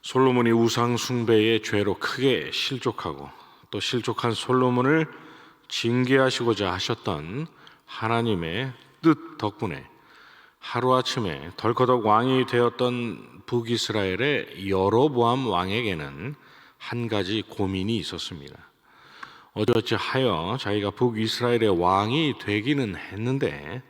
솔로몬이 우상 숭배의 죄로 크게 실족하고 또 실족한 솔로몬을 징계하시고자 하셨던 하나님의 뜻 덕분에 하루아침에 덜커덕 왕이 되었던 북이스라엘의 여로보암 왕에게는 한 가지 고민이 있었습니다. 어찌어찌 하여 자기가 북이스라엘의 왕이 되기는 했는데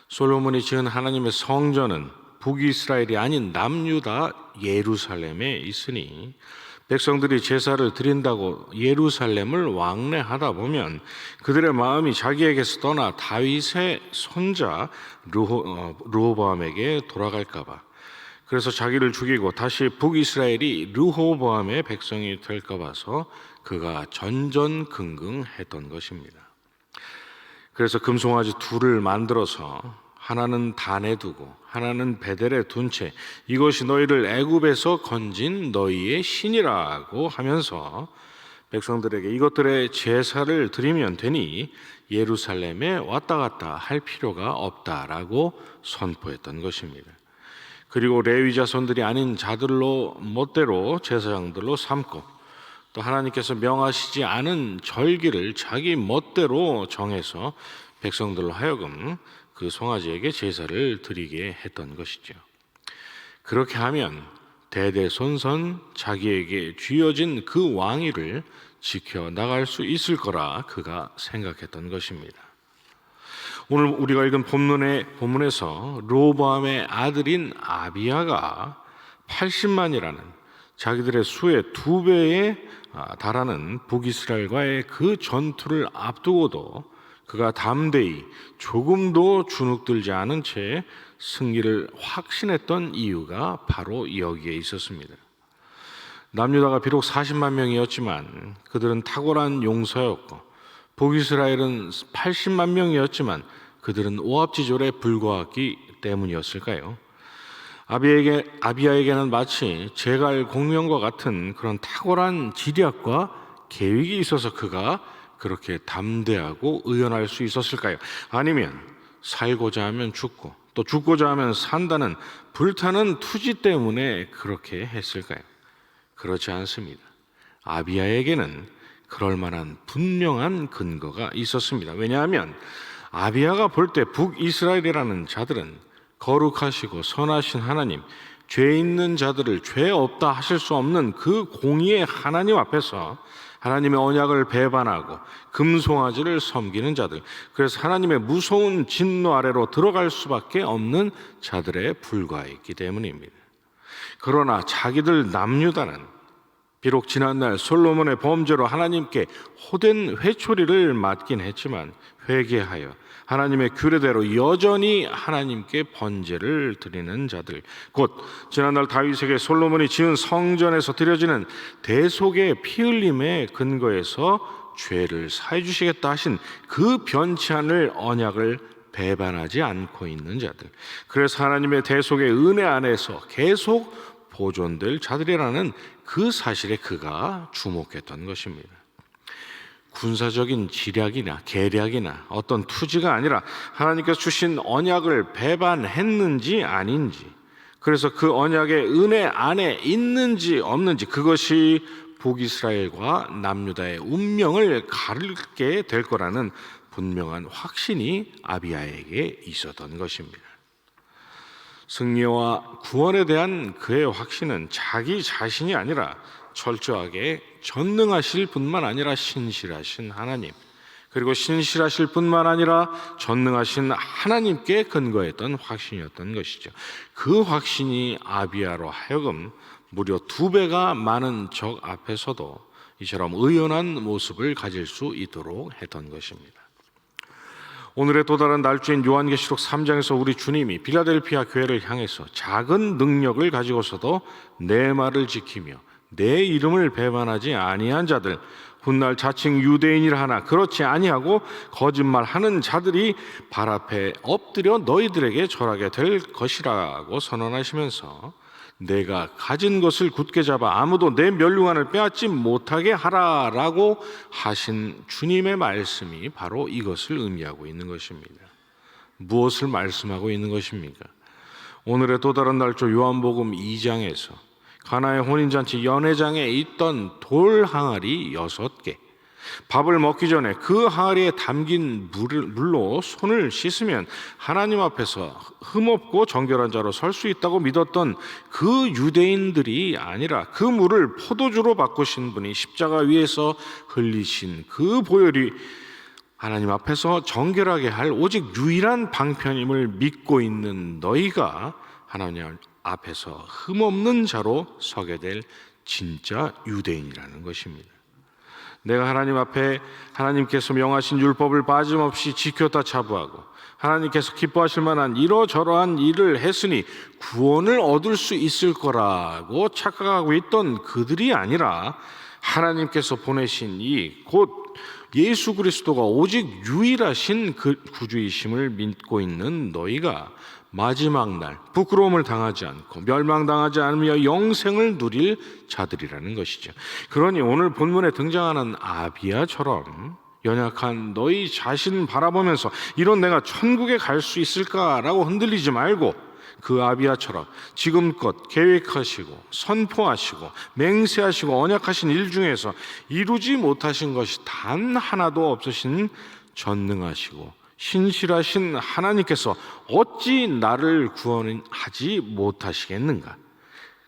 솔로몬이 지은 하나님의 성전은 북이스라엘이 아닌 남유다 예루살렘에 있으니 백성들이 제사를 드린다고 예루살렘을 왕래하다 보면 그들의 마음이 자기에게서 떠나 다윗의 손자 르호보암에게 돌아갈까 봐, 그래서 자기를 죽이고 다시 북이스라엘이 르호보암의 백성이 될까 봐서 그가 전전긍긍했던 것입니다. 그래서 금송아지 둘을 만들어서 하나는 단에 두고 하나는 베델에 둔 채 이것이 너희를 애굽에서 건진 너희의 신이라고 하면서 백성들에게 이것들의 제사를 드리면 되니 예루살렘에 왔다 갔다 할 필요가 없다라고 선포했던 것입니다. 그리고 레위 자손들이 아닌 자들로 멋대로 제사장들로 삼고 또 하나님께서 명하시지 않은 절기를 자기 멋대로 정해서 백성들로 하여금 그 송아지에게 제사를 드리게 했던 것이죠. 그렇게 하면 대대손손 자기에게 쥐어진 그 왕위를 지켜나갈 수 있을 거라 그가 생각했던 것입니다. 오늘 우리가 읽은 본문에서 르호보암의 아들인 아비야가 80만이라는 자기들의 수의 2배에 달하는 북이스라엘과의 그 전투를 앞두고도 그가 담대히 조금도 주눅들지 않은 채 승리를 확신했던 이유가 바로 여기에 있었습니다. 남유다가 비록 40만 명이었지만 그들은 탁월한 용사였고 북이스라엘은 80만 명이었지만 그들은 오합지졸에 불과했기 때문이었을까요? 아비야에게는 마치 제갈 공명과 같은 그런 탁월한 지략과 계획이 있어서 그가 그렇게 담대하고 의연할 수 있었을까요? 아니면 살고자 하면 죽고 또 죽고자 하면 산다는 불타는 투지 때문에 그렇게 했을까요? 그렇지 않습니다. 아비야에게는 그럴 만한 분명한 근거가 있었습니다. 왜냐하면 아비야가 볼 때 북이스라엘이라는 자들은 거룩하시고 선하신 하나님, 죄 있는 자들을 죄 없다 하실 수 없는 그 공의의 하나님 앞에서 하나님의 언약을 배반하고 금송아지를 섬기는 자들, 그래서 하나님의 무서운 진노 아래로 들어갈 수밖에 없는 자들에 불과했기 때문입니다. 그러나 자기들 남유다는 비록 지난날 솔로몬의 범죄로 하나님께 호된 회초리를 맞긴 했지만 회개하여 하나님의 규례대로 여전히 하나님께 번제를 드리는 자들, 곧 지난날 다윗에게 솔로몬이 지은 성전에서 드려지는 대속의 피 흘림의 근거에서 죄를 사해 주시겠다 하신 그 변치 않을 언약을 배반하지 않고 있는 자들, 그래서 하나님의 대속의 은혜 안에서 계속 보존될 자들이라는 그 사실에 그가 주목했던 것입니다. 군사적인 지략이나 계략이나 어떤 투지가 아니라 하나님께서 주신 언약을 배반했는지 아닌지, 그래서 그 언약의 은혜 안에 있는지 없는지, 그것이 북이스라엘과 남유다의 운명을 가르게 될 거라는 분명한 확신이 아비야에게 있었던 것입니다. 승리와 구원에 대한 그의 확신은 자기 자신이 아니라 철저하게 전능하실 뿐만 아니라 신실하신 하나님, 그리고 신실하실 뿐만 아니라 전능하신 하나님께 근거했던 확신이었던 것이죠. 그 확신이 아비야로 하여금 무려 2배가 많은 적 앞에서도 이처럼 의연한 모습을 가질 수 있도록 했던 것입니다. 오늘의 또 다른 날주인 요한계시록 3장에서 우리 주님이 빌라델피아 교회를 향해서 작은 능력을 가지고서도 내 말을 지키며 내 이름을 배반하지 아니한 자들, 훗날 자칭 유대인이라 하나 그렇지 아니하고 거짓말하는 자들이 발 앞에 엎드려 너희들에게 절하게 될 것이라고 선언하시면서 내가 가진 것을 굳게 잡아 아무도 내 멸류관을 빼앗지 못하게 하라라고 하신 주님의 말씀이 바로 이것을 의미하고 있는 것입니다. 무엇을 말씀하고 있는 것입니까? 오늘의 또 다른 날조 요한복음 2장에서 가나의 혼인잔치 연회장에 있던 돌 항아리 6개, 밥을 먹기 전에 그 항아리에 담긴 물로 손을 씻으면 하나님 앞에서 흠없고 정결한 자로 설 수 있다고 믿었던 그 유대인들이 아니라 그 물을 포도주로 바꾸신 분이 십자가 위에서 흘리신 그 보혈이 하나님 앞에서 정결하게 할 오직 유일한 방편임을 믿고 있는 너희가 하나님 앞에서 흠없는 자로 서게 될 진짜 유대인이라는 것입니다. 내가 하나님 앞에 하나님께서 명하신 율법을 빠짐없이 지켰다 자부하고 하나님께서 기뻐하실 만한 이러저러한 일을 했으니 구원을 얻을 수 있을 거라고 착각하고 있던 그들이 아니라 하나님께서 보내신 이 곧 예수 그리스도가 오직 유일하신 그 구주이심을 믿고 있는 너희가 마지막 날 부끄러움을 당하지 않고 멸망당하지 않으며 영생을 누릴 자들이라는 것이죠. 그러니 오늘 본문에 등장하는 아비야처럼 연약한 너희 자신 바라보면서 이런 내가 천국에 갈 수 있을까라고 흔들리지 말고 그 아비야처럼 지금껏 계획하시고 선포하시고 맹세하시고 언약하신 일 중에서 이루지 못하신 것이 단 하나도 없으신 전능하시고 신실하신 하나님께서 어찌 나를 구원하지 못하시겠는가?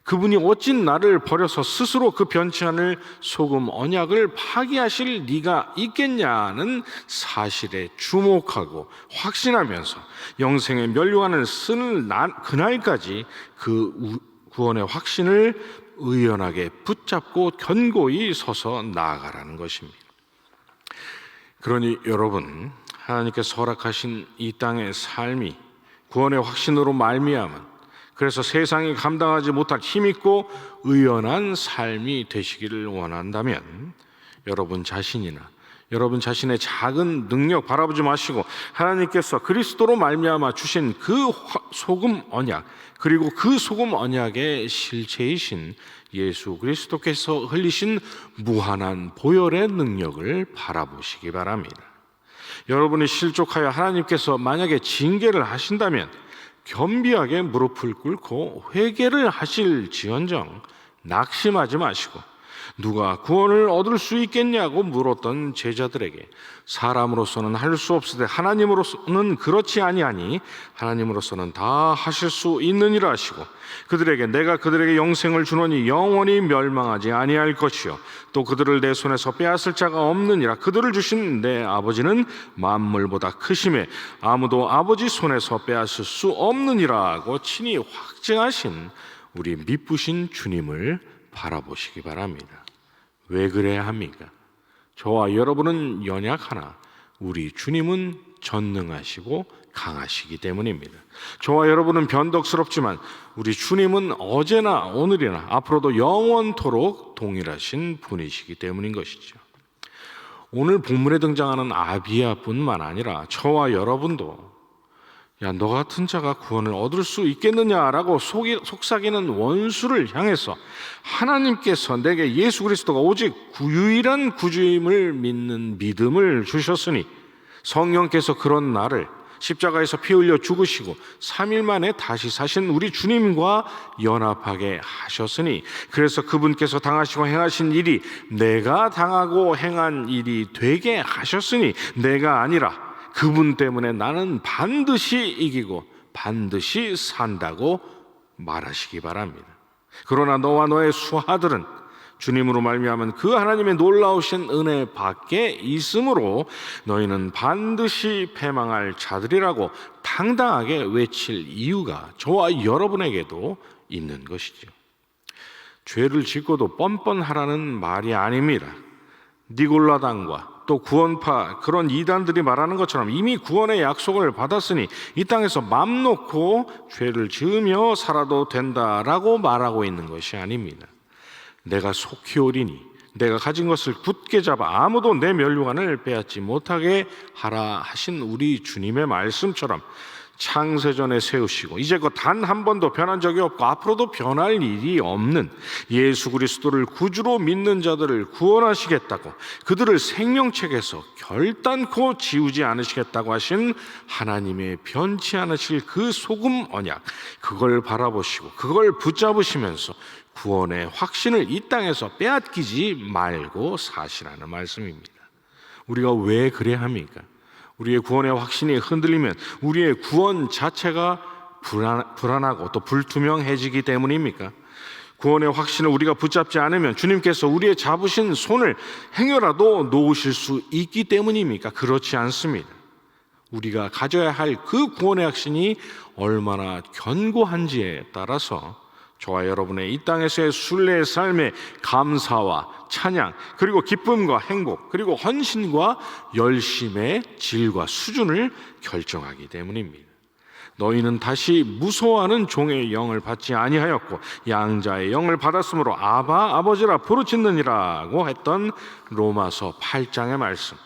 그분이 어찌 나를 버려서 스스로 그 변치 않을 소금 언약을 파기하실 리가 있겠냐는 사실에 주목하고 확신하면서 영생에 면류관을 쓰는 그날까지 그 구원의 확신을 의연하게 붙잡고 견고히 서서 나아가라는 것입니다. 그러니 여러분, 하나님께서 허락하신 이 땅의 삶이 구원의 확신으로 말미암은 그래서 세상이 감당하지 못할 힘있고 의연한 삶이 되시기를 원한다면 여러분 자신이나 여러분 자신의 작은 능력 바라보지 마시고 하나님께서 그리스도로 말미암아 주신 그 소금 언약 그리고 그 소금 언약의 실체이신 예수 그리스도께서 흘리신 무한한 보혈의 능력을 바라보시기 바랍니다. 여러분이 실족하여 하나님께서 만약에 징계를 하신다면 겸비하게 무릎을 꿇고 회개를 하실지언정 낙심하지 마시고 누가 구원을 얻을 수 있겠냐고 물었던 제자들에게 사람으로서는 할 수 없으되 하나님으로서는 그렇지 아니하니 하나님으로서는 다 하실 수 있느니라 하시고 그들에게 내가 그들에게 영생을 주노니 영원히 멸망하지 아니할 것이요 또 그들을 내 손에서 빼앗을 자가 없느니라. 그들을 주신 내 아버지는 만물보다 크심에 아무도 아버지 손에서 빼앗을 수 없느니라고 친히 확증하신 우리 미쁘신 주님을 바라보시기 바랍니다. 왜 그래야 합니까? 저와 여러분은 연약하나 우리 주님은 전능하시고 강하시기 때문입니다. 저와 여러분은 변덕스럽지만 우리 주님은 어제나 오늘이나 앞으로도 영원토록 동일하신 분이시기 때문인 것이죠. 오늘 본문에 등장하는 아비야뿐만 아니라 저와 여러분도 야, 너 같은 자가 구원을 얻을 수 있겠느냐라고 속삭이는 원수를 향해서 하나님께서 내게 예수 그리스도가 오직 유일한 구주임을 믿는 믿음을 주셨으니 성령께서 그런 나를 십자가에서 피 흘려 죽으시고 3일 만에 다시 사신 우리 주님과 연합하게 하셨으니 그래서 그분께서 당하시고 행하신 일이 내가 당하고 행한 일이 되게 하셨으니 내가 아니라 그분 때문에 나는 반드시 이기고 반드시 산다고 말하시기 바랍니다. 그러나 너와 너의 수하들은 주님으로 말미암은 그 하나님의 놀라우신 은혜 밖에 있으므로 너희는 반드시 패망할 자들이라고 당당하게 외칠 이유가 저와 여러분에게도 있는 것이죠. 죄를 짓고도 뻔뻔하라는 말이 아닙니다. 니골라당과 또 구원파 그런 이단들이 말하는 것처럼 이미 구원의 약속을 받았으니 이 땅에서 맘 놓고 죄를 지으며 살아도 된다라고 말하고 있는 것이 아닙니다. 내가 속히 오리니 내가 가진 것을 굳게 잡아 아무도 내 면류관을 빼앗지 못하게 하라 하신 우리 주님의 말씀처럼 창세전에 세우시고 이제껏 단 한 번도 변한 적이 없고 앞으로도 변할 일이 없는 예수 그리스도를 구주로 믿는 자들을 구원하시겠다고, 그들을 생명책에서 결단코 지우지 않으시겠다고 하신 하나님의 변치 않으실 그 소금 언약, 그걸 바라보시고 그걸 붙잡으시면서 구원의 확신을 이 땅에서 빼앗기지 말고 사시라는 말씀입니다. 우리가 왜 그래야 합니까? 우리의 구원의 확신이 흔들리면 우리의 구원 자체가 불안하고 또 불투명해지기 때문입니까? 구원의 확신을 우리가 붙잡지 않으면 주님께서 우리의 잡으신 손을 행여라도 놓으실 수 있기 때문입니까? 그렇지 않습니다. 우리가 가져야 할 그 구원의 확신이 얼마나 견고한지에 따라서 저와 여러분의 이 땅에서의 순례의 삶의 감사와 찬양, 그리고 기쁨과 행복, 그리고 헌신과 열심의 질과 수준을 결정하기 때문입니다. 너희는 다시 무서워하는 종의 영을 받지 아니하였고 양자의 영을 받았으므로 아바 아버지라 부르짖느니라고 했던 로마서 8장의 말씀.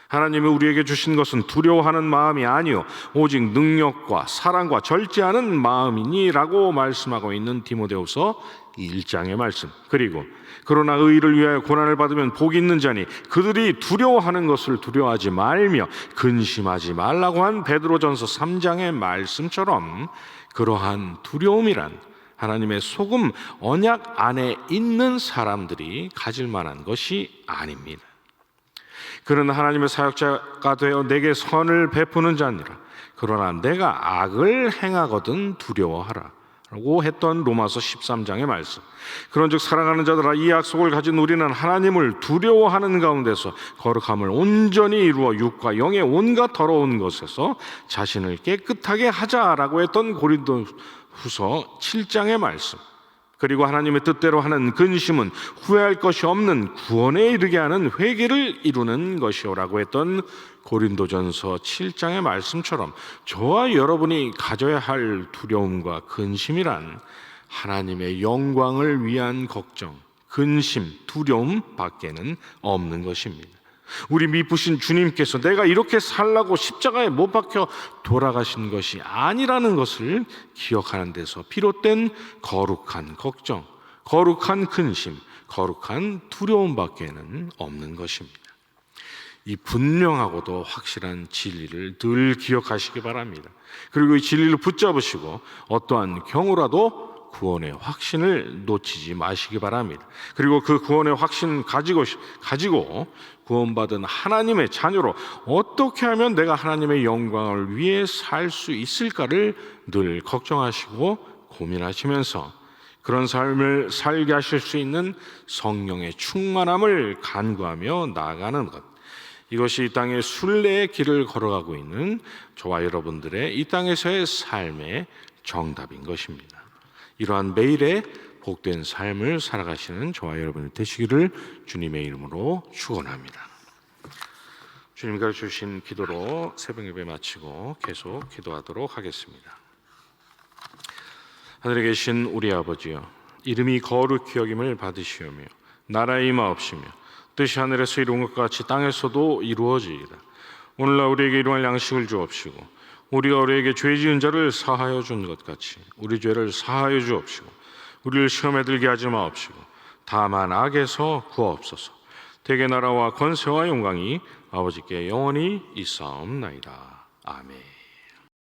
하나님이 우리에게 주신 것은 두려워하는 마음이 아니요 오직 능력과 사랑과 절제하는 마음이니라고 말씀하고 있는 디모데후서 1장의 말씀. 그리고 그러나 의를 위하여 고난을 받으면 복이 있는 자니 그들이 두려워하는 것을 두려워하지 말며 근심하지 말라고 한 베드로전서 3장의 말씀처럼 그러한 두려움이란 하나님의 소금 언약 안에 있는 사람들이 가질 만한 것이 아닙니다. 그는 하나님의 사역자가 되어 내게 선을 베푸는 자니라. 그러나 내가 악을 행하거든 두려워하라 라고 했던 로마서 13장의 말씀. 그런즉 사랑하는 자들아, 이 약속을 가진 우리는 하나님을 두려워하는 가운데서 거룩함을 온전히 이루어 육과 영의 온갖 더러운 것에서 자신을 깨끗하게 하자라고 했던 고린도후서 7장의 말씀. 그리고 하나님의 뜻대로 하는 근심은 후회할 것이 없는 구원에 이르게 하는 회개를 이루는 것이오라고 했던 고린도전서 7장의 말씀처럼 저와 여러분이 가져야 할 두려움과 근심이란 하나님의 영광을 위한 걱정, 근심, 두려움 밖에는 없는 것입니다. 우리 미쁘신 주님께서 내가 이렇게 살라고 십자가에 못 박혀 돌아가신 것이 아니라는 것을 기억하는 데서 비롯된 거룩한 걱정, 거룩한 근심, 거룩한 두려움 밖에는 없는 것입니다. 이 분명하고도 확실한 진리를 늘 기억하시기 바랍니다. 그리고 이 진리를 붙잡으시고 어떠한 경우라도 구원의 확신을 놓치지 마시기 바랍니다. 그리고 그 구원의 확신 가지고 구원받은 하나님의 자녀로 어떻게 하면 내가 하나님의 영광을 위해 살 수 있을까를 늘 걱정하시고 고민하시면서 그런 삶을 살게 하실 수 있는 성령의 충만함을 간구하며 나아가는 것, 이것이 이 땅의 순례의 길을 걸어가고 있는 저와 여러분들의 이 땅에서의 삶의 정답인 것입니다. 이러한 매일의 복된 삶을 살아가시는 저와 여러분이 되시기를 주님의 이름으로 축원합니다. 주님과 주신 기도로 새벽 예배 마치고 계속 기도하도록 하겠습니다. 하늘에 계신 우리 아버지여, 이름이 거룩히 여김을 받으시오며 나라의 임하옵시며 뜻이 하늘에서 이룬 것 같이 땅에서도 이루어지이다. 오늘날 우리에게 일용할 양식을 주옵시고 우리가 우리에게 죄 지은 자를 사하여 준 것 같이 우리 죄를 사하여 주옵시고 우리를 시험에 들게 하지 마옵시고 다만 악에서 구하옵소서. 대개 나라와 권세와 영광이 아버지께 영원히 있사옵나이다. 아멘.